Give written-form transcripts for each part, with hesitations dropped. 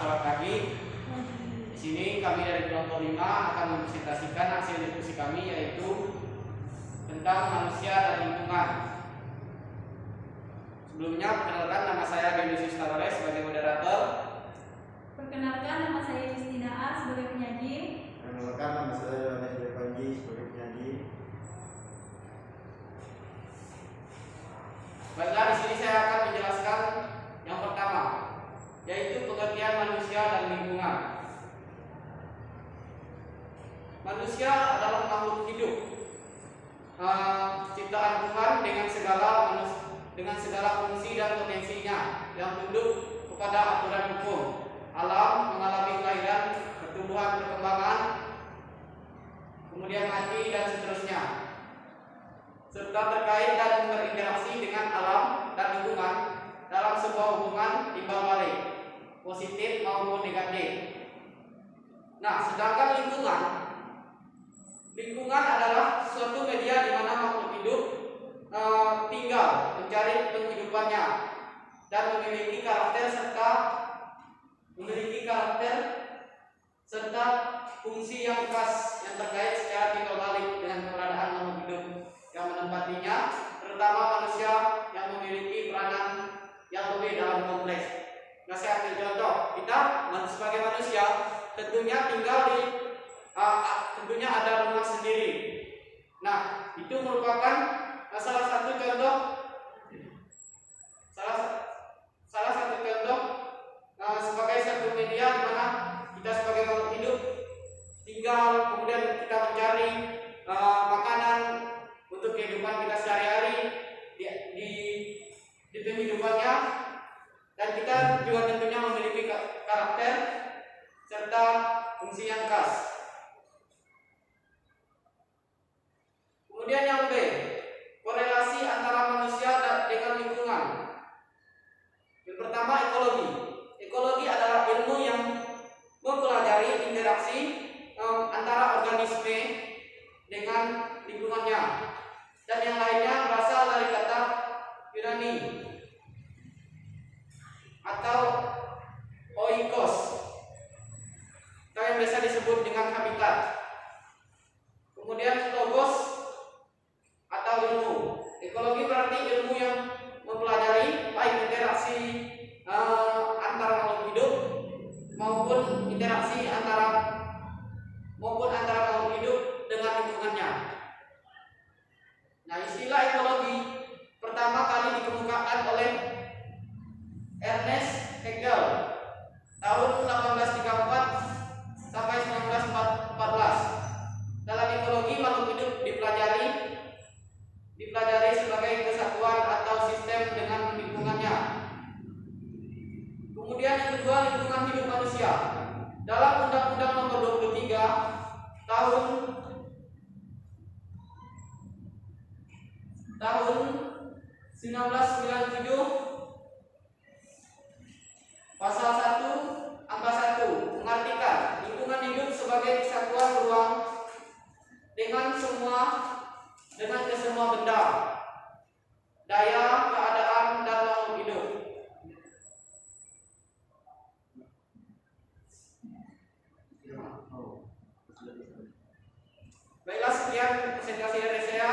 selamat pagi. Di sini kami dari kelompok 5 akan mempresentasikan hasil diskusi kami, yaitu tentang manusia dan lingkungan. Sebelumnya, perkenalkan, nama saya Genisius Tarores sebagai moderator. Perkenalkan, nama saya Justina A sebagai penyaji. Perkenalkan, nama saya Yohanes Panji sebagai penyaji. Baiklah, di sini saya akan menjelaskan yang pertama, yaitu pengertian manusia dan lingkungan. Manusia adalah makhluk hidup, ciptaan Tuhan dengan segala fungsi dan potensinya yang tunduk kepada aturan hukum. Alam mengalami kelahiran, pertumbuhan, perkembangan, kemudian mati dan seterusnya, serta terkait dan berinteraksi dengan alam dan lingkungan dalam sebuah hubungan timbal balik, positif maupun negatif. Nah, sedangkan lingkungan adalah suatu media di mana makhluk hidup tinggal, mencari penghidupannya, dan memiliki karakter serta fungsi yang khas yang terkait secara timbal balik dengan keberadaan makhluk hidup yang menempatinya, terutama manusia yang memiliki peranan yang lebih dalam kompleks. Nah, saya ambil contoh, kita sebagai manusia tentunya ada rumah sendiri. Nah, itu merupakan salah satu contoh sebagai satu media di mana kita sebagai makhluk hidup tinggal, kemudian kita mencari makanan untuk kehidupan kita sehari-hari di penghidupannya, dan kita juga tentunya memiliki karakter serta fungsi yang khas. Kemudian yang B, korelasi antara manusia dengan lingkungan. Yang pertama, ekologi. Ekologi adalah ilmu yang mempelajari interaksi antara organisme dengan lingkungannya, dan yang lainnya berasal dari kata Yunani atau oikos, atau yang biasa disebut dengan habitat. Kemudian logos atau ilmu. Ekologi berarti ilmu yang mempelajari baik interaksi antara makhluk hidup maupun antara makhluk hidup dengan lingkungannya. Nah, istilah ekologi pertama kali dikemukakan oleh Ernest Haeckel tahun 1834 sampai 1914. Dalam ekologi, makhluk hidup dipelajari sebagai kesatuan atau sistem dengan lingkungannya. Kemudian yang kedua, lingkungan hidup manusia. Dalam Undang-Undang Nomor 23 tahun 1997 pasal 1 angka 1 mengartikan lingkungan hidup sebagai kesatuan ruang dengan semua benda, daya, keadaan, dan makhluk hidup. Baiklah, sekian presentasi dari saya.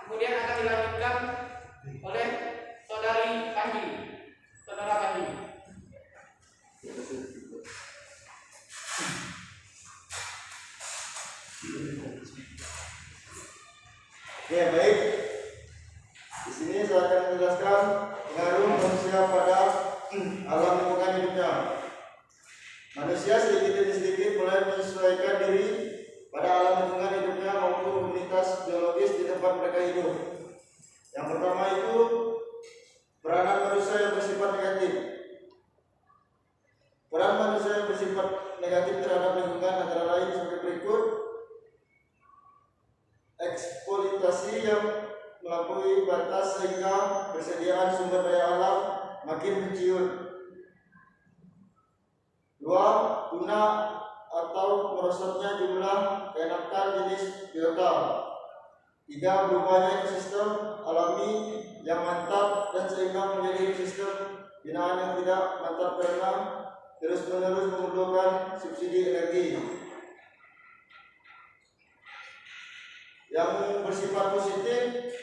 Kemudian akan dilanjutkan oleh saudara Panji. Oke, baik. Di sini saya akan menjelaskan pengaruh manusia pada alam lingkungan hidupnya. Manusia sedikit demi sedikit mulai menyesuaikan diri pada alam lingkungan hidupnya maupun komunitas biologis di tempat mereka hidup. Yang pertama itu peranan manusia yang bersifat negatif. Peran manusia yang bersifat negatif terhadap lingkungan antara lain sebagai berikut: eksploitasi yang melampaui batas sehingga persediaan sumber daya alam makin menciut. 2. Punah atau merosotnya jumlah keenakan jenis biota. 3. Berubahnya ekosistem alami yang mantap dan seimbang menjadi ekosistem binaan yang tidak mantap karena terus-menerus memerlukan subsidi energi. Yang bersifat positif,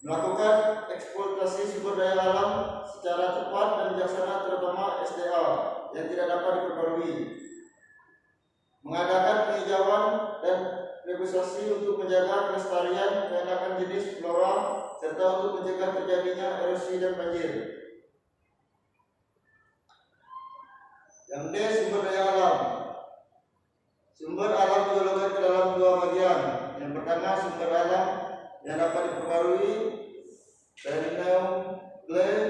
melakukan eksploitasi sumber daya alam secara cepat dan bijaksana, terutama SDA yang tidak dapat diperbarui. Mengadakan penghijauan dan reboisasi untuk menjaga kelestarian keenakan jenis flora serta untuk mencegah terjadinya erosi dan banjir. Yang D, sumber daya alam. Sumber alam digolongkan ke dalam dua bagian. Yang pertama, sumber alam yang dapat diperbarui, renewable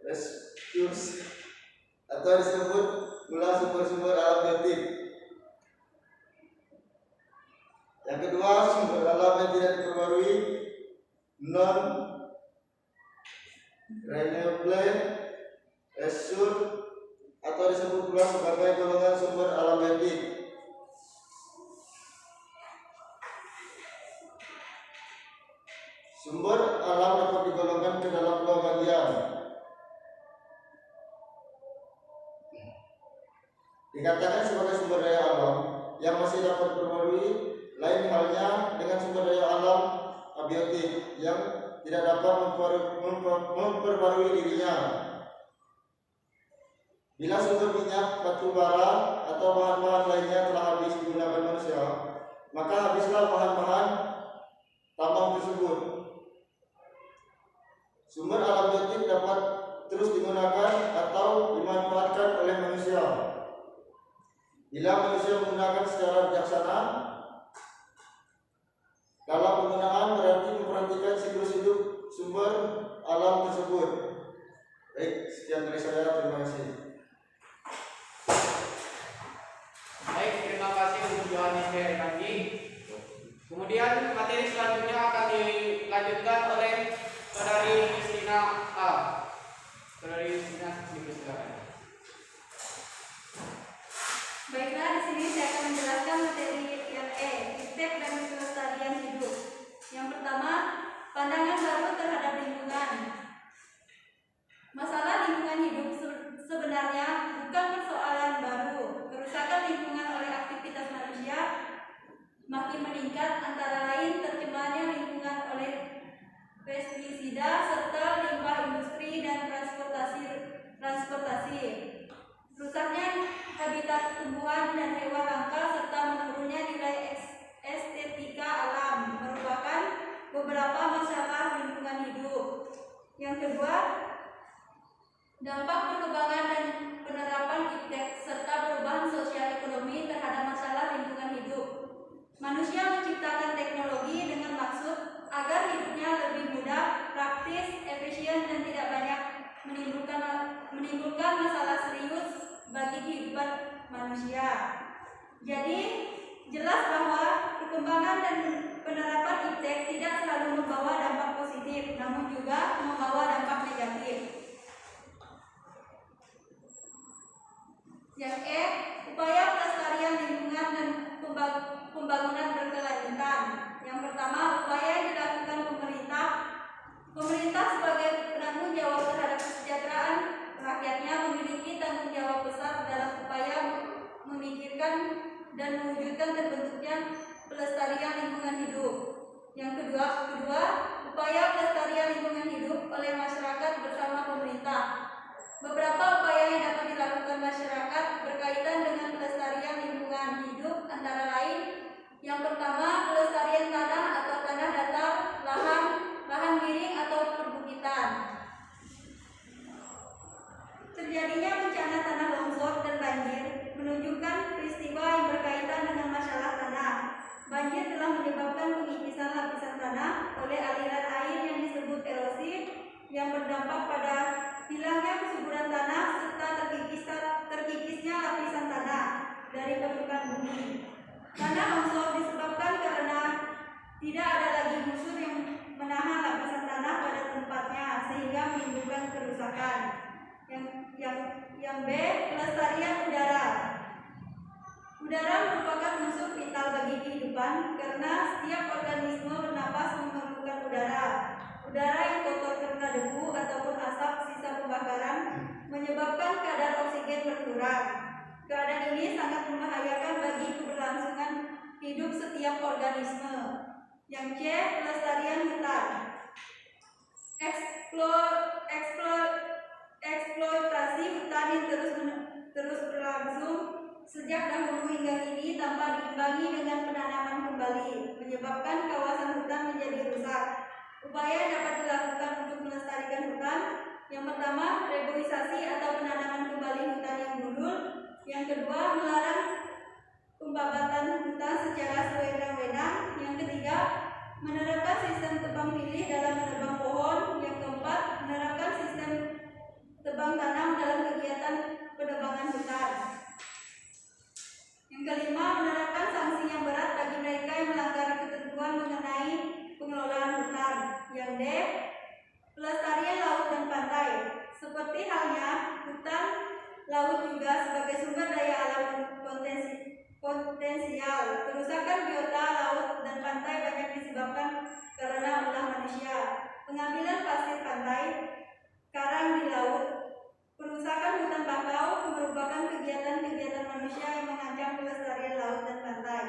resources, atau disebut pula sumber-sumber alam biotik. Yang kedua, sumber alam yang tidak diperbarui, non renewable resources, atau disebut pula sebagai golongan sumber alam biotik. Sumber alam dapat digolongkan ke dalam dua bagian. Dikatakan sebagai sumber daya alam yang masih dapat diperbarui, lain halnya dengan sumber daya alam abiotik yang tidak dapat memperbarui dirinya. Bila sumber minyak, batu bara, atau bahan-bahan lainnya telah habis digunakan manusia, maka habislah bahan-bahan tambang tersebut. Sumber alam biotik dapat terus digunakan atau dimanfaatkan oleh manusia. Bila manusia menggunakan secara bijaksana, dalam penggunaan berarti memperhatikan siklus hidup sumber alam tersebut. Baik, sekian dari saya. Terima kasih. Baik, terima kasih untuk Yohanes Heri. Kemudian materi selanjutnya akan dilanjutkan oleh Saudari Christina A. Saudari Christina, dipersilakan. Baiklah, di sini saya akan menjelaskan materi yang E, iptek dan kelestarian hidup. Yang pertama, pandangan baru terhadap lingkungan. Masalah lingkungan hidup sebenarnya bukan persoalan baru. Kerusakan lingkungan oleh aktivitas manusia makin meningkat, antara lain tercemarnya lingkungan oleh pestisida serta limbah industri dan transportasi. Rusaknya habitat tumbuhan dan hewan langka serta menurunnya nilai estetika alam merupakan beberapa masalah lingkungan hidup. Yang kedua, dampak perkembangan dan penerapan iptek serta perubahan sosial ekonomi terhadap masalah lingkungan hidup. Manusia menciptakan teknologi dengan maksud agar hidupnya lebih mudah, praktis, efisien, dan tidak banyak menimbulkan masalah serius bagi kehidupan manusia. Jadi, jelas bahwa perkembangan dan penerapan iptek tidak selalu membawa dampak positif, namun juga membawa dampak negatif. Yang E, upaya pelestarian lingkungan dan pembangunan berkelanjutan. Yang pertama, upaya yang dilakukan pemerintah. Pemerintah sebagai penanggung jawab terhadap kesejahteraan rakyatnya memiliki tanggung jawab besar dalam upaya memikirkan dan mewujudkan terbentuknya pelestarian lingkungan hidup. Yang kedua, upaya pelestarian lingkungan hidup oleh masyarakat bersama pemerintah. Beberapa upaya yang dapat dilakukan masyarakat berkaitan dengan pelestarian lingkungan hidup antara lain: yang pertama, pelestarian tanah atau tanah datar, lahan miring atau perbukitan. Terjadinya bencana tanah longsor dan banjir menunjukkan peristiwa yang berkaitan dengan masalah tanah. Banjir telah menyebabkan pengikisan lapisan tanah oleh aliran air yang disebut erosi, yang berdampak pada hilangnya kesuburan tanah serta terkikisnya lapisan tanah dari permukaan bumi. Tanah longsor disebabkan karena tidak ada lagi busur yang menahan lapisan tanah pada tempatnya sehingga menimbulkan kerusakan. Yang B, pelestarian udara. Udara merupakan unsur vital bagi kehidupan karena setiap organisme bernapas memerlukan udara. Udara yang kotor karena debu ataupun asap sisa pembakaran menyebabkan kadar oksigen berkurang. Keadaan ini sangat membahayakan bagi keberlangsungan hidup setiap organisme. Yang C. Pelestarian hutan. Eksploitasi hutan yang terus berlangsung sejak dahulu hingga kini tanpa diimbangi dengan penanaman kembali, menyebabkan kawasan hutan menjadi rusak. Upaya yang dapat dilakukan untuk melestarikan hutan: yang pertama, reboisasi atau penanaman kembali hutan yang gundul. Yang kedua, melarang pembabatan hutan secara sewenang-wenang. Yang ketiga, menerapkan sistem tebang pilih dalam menebang pohon. Yang keempat, menerapkan sistem tebang tanam dalam kegiatan penebangan hutan. Yang kelima, menerapkan sanksi yang berat bagi mereka yang melanggar ketentuan mengenai pengelolaan hutan. Yang D. Pelestarian laut dan pantai. Seperti halnya hutan, laut juga sebagai sumber daya alam potensial. Kerusakan biota laut dan pantai banyak disebabkan karena ulah manusia. Pengambilan pasir pantai, karang di laut, perusakan hutan bakau merupakan kegiatan-kegiatan manusia yang mengancam pelestarian laut dan pantai.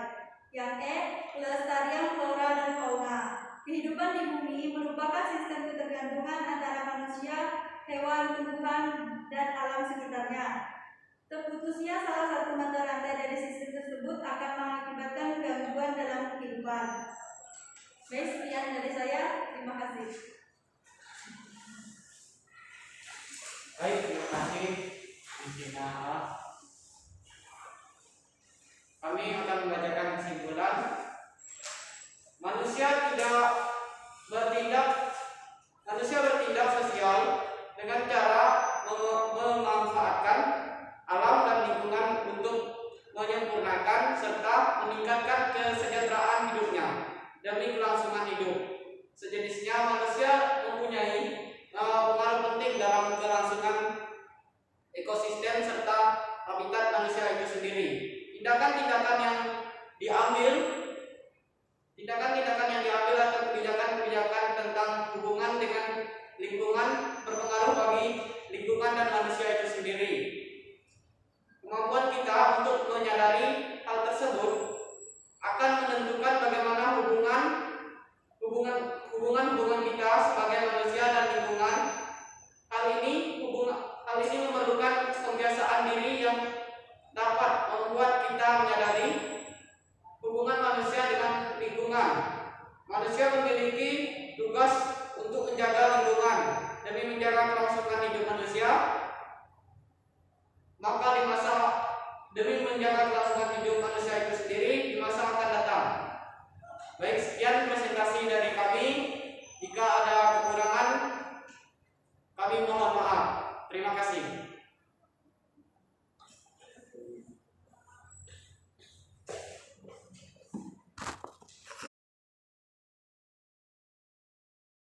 Yang E. Pelestarian flora dan fauna. Kehidupan di bumi merupakan sistem ketergantungan antara manusia, hewan, tumbuhan, dan alam sekitarnya. Terputusnya salah satu mata rantai dari sistem tersebut akan mengakibatkan gangguan dalam kehidupan. Baik, sekian dari saya. Terima kasih. Baik, terima kasih Insinyur A. Kami akan membacakan kesimpulan. Manusia bertindak sosial dengan cara memanfaatkan alam dan lingkungan untuk menyempurnakan serta meningkatkan kesejahteraan hidupnya demi kelangsungan hidup. Sejenisnya, manusia mempunyai pengaruh penting dalam kelangsungan ekosistem serta habitat manusia itu sendiri. Tindakan-tindakan yang diambil atau kebijakan-kebijakan tentang hubungan dengan lingkungan berpengaruh bagi lingkungan dan manusia itu sendiri. Kemampuan kita untuk menyadari hal tersebut akan menentukan bagaimana hubungan kita sebagai manusia dan lingkungan. Hal ini memerlukan pembiasaan diri yang dapat membuat kita menyadari hubungan manusia dengan lingkungan. Manusia memiliki tugas untuk menjaga lingkungan demi menjaga kelangsungan hidup manusia. Maka demi menjaga kelangsungan hidup manusia itu sendiri di masa akan datang. Baik, sekian presentasi dari kami.